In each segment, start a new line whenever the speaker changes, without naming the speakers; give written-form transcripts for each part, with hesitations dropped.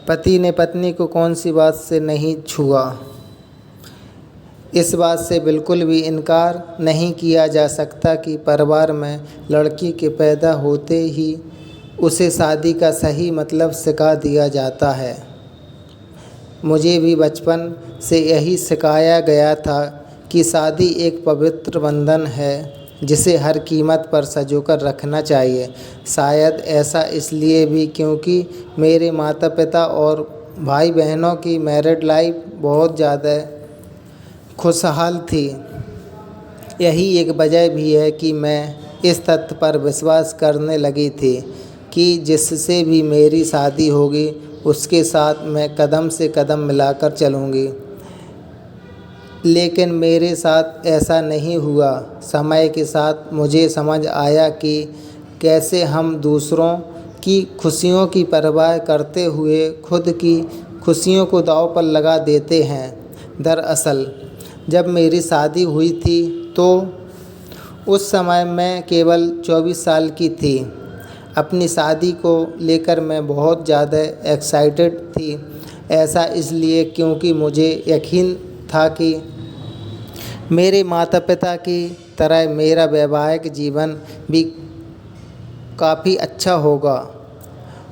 पति ने पत्नी को कौन सी बात से नहीं छुआ। इस बात से बिल्कुल भी इनकार नहीं किया जा सकता कि परिवार में लड़की के पैदा होते ही उसे शादी का सही मतलब सिखा दिया जाता है। मुझे भी बचपन से यही सिखाया गया था कि शादी एक पवित्र बंधन है जिसे हर कीमत पर संजोकर रखना चाहिए। शायद ऐसा इसलिए भी क्योंकि मेरे माता पिता और भाई बहनों की मैरिड लाइफ बहुत ज़्यादा खुशहाल थी। यही एक वजह भी है कि मैं इस तथ्य पर विश्वास करने लगी थी कि जिससे भी मेरी शादी होगी उसके साथ मैं कदम से कदम मिलाकर चलूँगी। लेकिन मेरे साथ ऐसा नहीं हुआ। समय के साथ मुझे समझ आया कि कैसे हम दूसरों की खुशियों की परवाह करते हुए खुद की खुशियों को दांव पर लगा देते हैं। दरअसल जब मेरी शादी हुई थी तो उस समय मैं केवल 24 साल की थी। अपनी शादी को लेकर मैं बहुत ज़्यादा एक्साइटेड थी। ऐसा इसलिए क्योंकि मुझे यकीन था कि मेरे माता पिता की तरह मेरा वैवाहिक जीवन भी काफ़ी अच्छा होगा।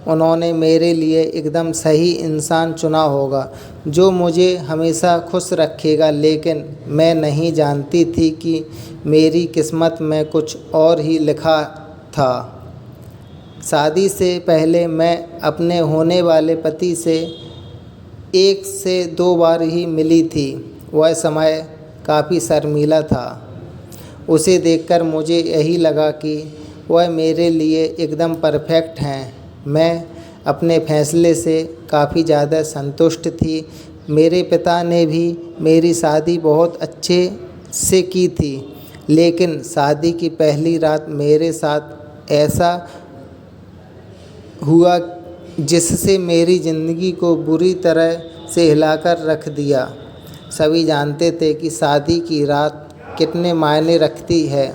उन्होंने मेरे लिए एकदम सही इंसान चुना होगा जो मुझे हमेशा खुश रखेगा। लेकिन मैं नहीं जानती थी कि मेरी किस्मत में कुछ और ही लिखा था। शादी से पहले मैं अपने होने वाले पति से 1 से 2 बार ही मिली थी। वह समय काफ़ी शर्मीला था। उसे देखकर मुझे यही लगा कि वह मेरे लिए एकदम परफेक्ट हैं। मैं अपने फैसले से काफ़ी ज़्यादा संतुष्ट थी। मेरे पिता ने भी मेरी शादी बहुत अच्छे से की थी। लेकिन शादी की पहली रात मेरे साथ ऐसा हुआ जिससे मेरी ज़िंदगी को बुरी तरह से हिलाकर रख दिया। सभी जानते थे कि शादी की रात कितने मायने रखती है।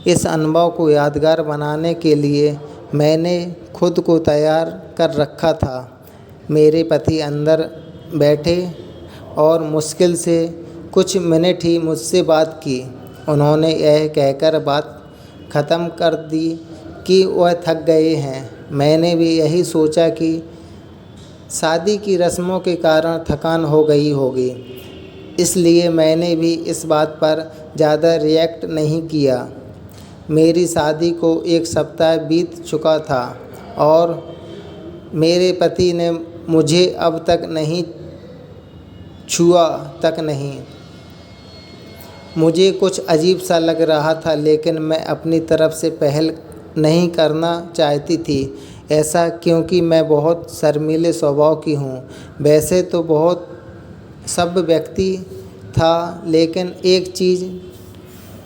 इस अनुभव को यादगार बनाने के लिए मैंने खुद को तैयार कर रखा था। मेरे पति अंदर बैठे और मुश्किल से कुछ मिनट ही मुझसे बात की। उन्होंने यह कहकर बात ख़त्म कर दी कि वह थक गए हैं। मैंने भी यही सोचा कि शादी की रस्मों के कारण थकान हो गई होगी, इसलिए मैंने भी इस बात पर ज़्यादा रिएक्ट नहीं किया। मेरी शादी को 1 सप्ताह बीत चुका था और मेरे पति ने मुझे अब तक नहीं छुआ तक नहीं। मुझे कुछ अजीब सा लग रहा था, लेकिन मैं अपनी तरफ से पहल नहीं करना चाहती थी। ऐसा क्योंकि मैं बहुत शर्मीले स्वभाव की हूँ। वैसे तो बहुत सभ्य व्यक्ति था, लेकिन एक चीज़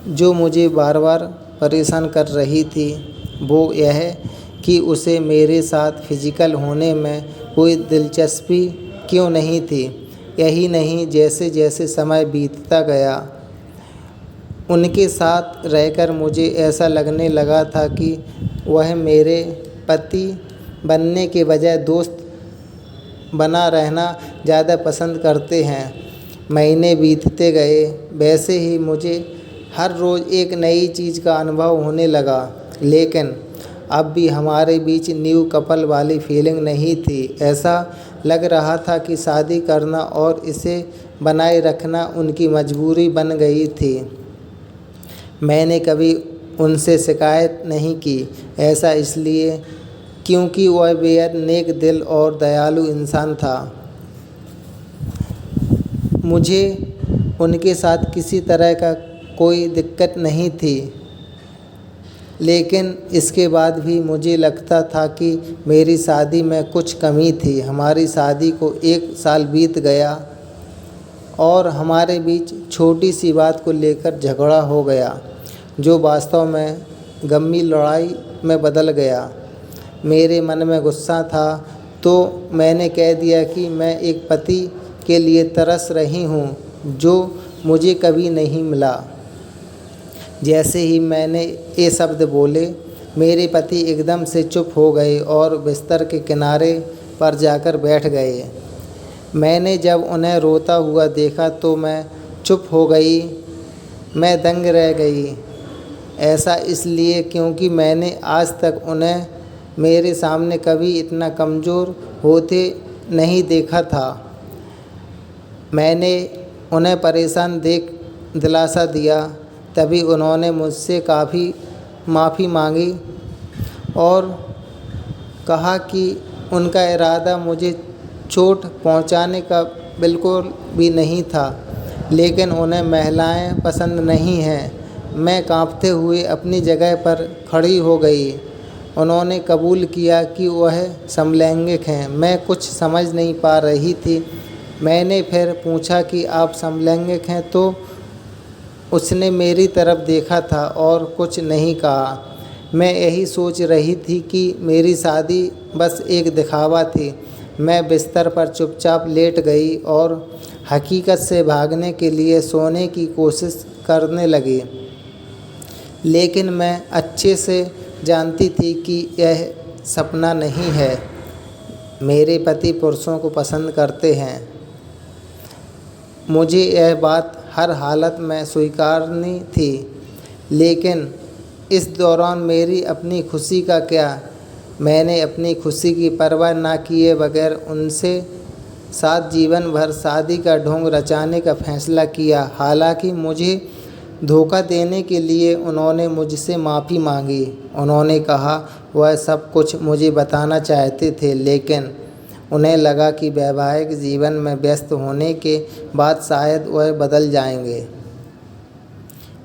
जो मुझे बार बार परेशान कर रही थी वो यह कि उसे मेरे साथ फिजिकल होने में कोई दिलचस्पी क्यों नहीं थी। यही नहीं, जैसे जैसे समय बीतता गया उनके साथ रहकर मुझे ऐसा लगने लगा था कि वह मेरे पति बनने के बजाय दोस्त बना रहना ज़्यादा पसंद करते हैं। महीने बीतते गए, वैसे ही मुझे हर रोज़ एक नई चीज़ का अनुभव होने लगा। लेकिन अब भी हमारे बीच न्यू कपल वाली फीलिंग नहीं थी। ऐसा लग रहा था कि शादी करना और इसे बनाए रखना उनकी मजबूरी बन गई थी। मैंने कभी उनसे शिकायत नहीं की। ऐसा इसलिए क्योंकि वह बेहद नेक दिल और दयालु इंसान था। मुझे उनके साथ किसी तरह का कोई दिक्कत नहीं थी। लेकिन इसके बाद भी मुझे लगता था कि मेरी शादी में कुछ कमी थी। हमारी शादी को 1 साल बीत गया और हमारे बीच छोटी सी बात को लेकर झगड़ा हो गया, जो वास्तव में गंभीर लड़ाई में बदल गया। मेरे मन में गुस्सा था तो मैंने कह दिया कि मैं एक पति के लिए तरस रही हूँ जो मुझे कभी नहीं मिला। जैसे ही मैंने ये शब्द बोले, मेरे पति एकदम से चुप हो गए और बिस्तर के किनारे पर जाकर बैठ गए। मैंने जब उन्हें रोता हुआ देखा तो मैं चुप हो गई। मैं दंग रह गई। ऐसा इसलिए क्योंकि मैंने आज तक उन्हें मेरे सामने कभी इतना कमज़ोर होते नहीं देखा था। मैंने उन्हें परेशान देख दिलासा दिया। तभी उन्होंने मुझसे काफ़ी माफ़ी मांगी और कहा कि उनका इरादा मुझे चोट पहुंचाने का बिल्कुल भी नहीं था, लेकिन उन्हें महिलाएं पसंद नहीं हैं। मैं कांपते हुए अपनी जगह पर खड़ी हो गई। उन्होंने कबूल किया कि वह समलैंगिक हैं। मैं कुछ समझ नहीं पा रही थी। मैंने फिर पूछा कि आप समलैंगिक हैं, तो उसने मेरी तरफ देखा था और कुछ नहीं कहा। मैं यही सोच रही थी कि मेरी शादी बस एक दिखावा थी। मैं बिस्तर पर चुपचाप लेट गई और हकीकत से भागने के लिए सोने की कोशिश करने लगी। लेकिन मैं अच्छे से जानती थी कि यह सपना नहीं है। मेरे पति पुरुषों को पसंद करते हैं। मुझे यह बात हर हालत में स्वीकारनी थी। लेकिन इस दौरान मेरी अपनी खुशी का क्या? मैंने अपनी खुशी की परवाह ना किए बगैर उनसे साथ जीवन भर शादी का ढोंग रचाने का फैसला किया। हालांकि मुझे धोखा देने के लिए उन्होंने मुझसे माफ़ी मांगी। उन्होंने कहा वह सब कुछ मुझे बताना चाहते थे, लेकिन उन्हें लगा कि वैवाहिक जीवन में व्यस्त होने के बाद शायद वह बदल जाएंगे।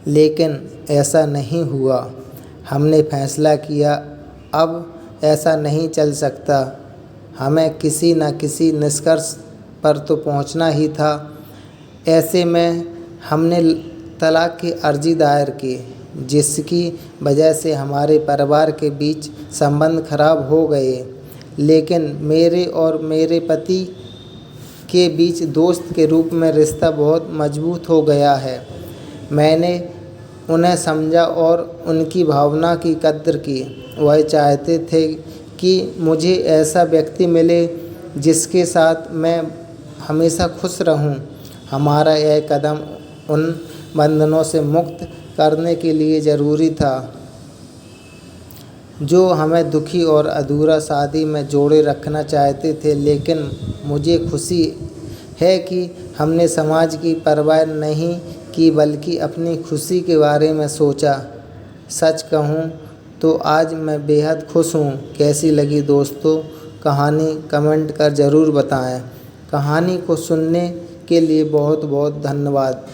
लेकिन ऐसा नहीं हुआ। हमने फैसला किया अब ऐसा नहीं चल सकता। हमें किसी न किसी निष्कर्ष पर तो पहुंचना ही था। ऐसे में हमने तलाक की अर्जी दायर की, जिसकी वजह से हमारे परिवार के बीच संबंध खराब हो गए। लेकिन मेरे और मेरे पति के बीच दोस्त के रूप में रिश्ता बहुत मजबूत हो गया है। मैंने उन्हें समझा और उनकी भावना की कद्र की। वह चाहते थे कि मुझे ऐसा व्यक्ति मिले जिसके साथ मैं हमेशा खुश रहूं। हमारा यह कदम उन बंधनों से मुक्त करने के लिए ज़रूरी था जो हमें दुखी और अधूरा शादी में जोड़े रखना चाहते थे। लेकिन मुझे खुशी है कि हमने समाज की परवाह नहीं की, बल्कि अपनी खुशी के बारे में सोचा। सच कहूँ तो आज मैं बेहद खुश हूँ। कैसी लगी दोस्तों कहानी? कमेंट कर ज़रूर बताएं। कहानी को सुनने के लिए बहुत बहुत धन्यवाद।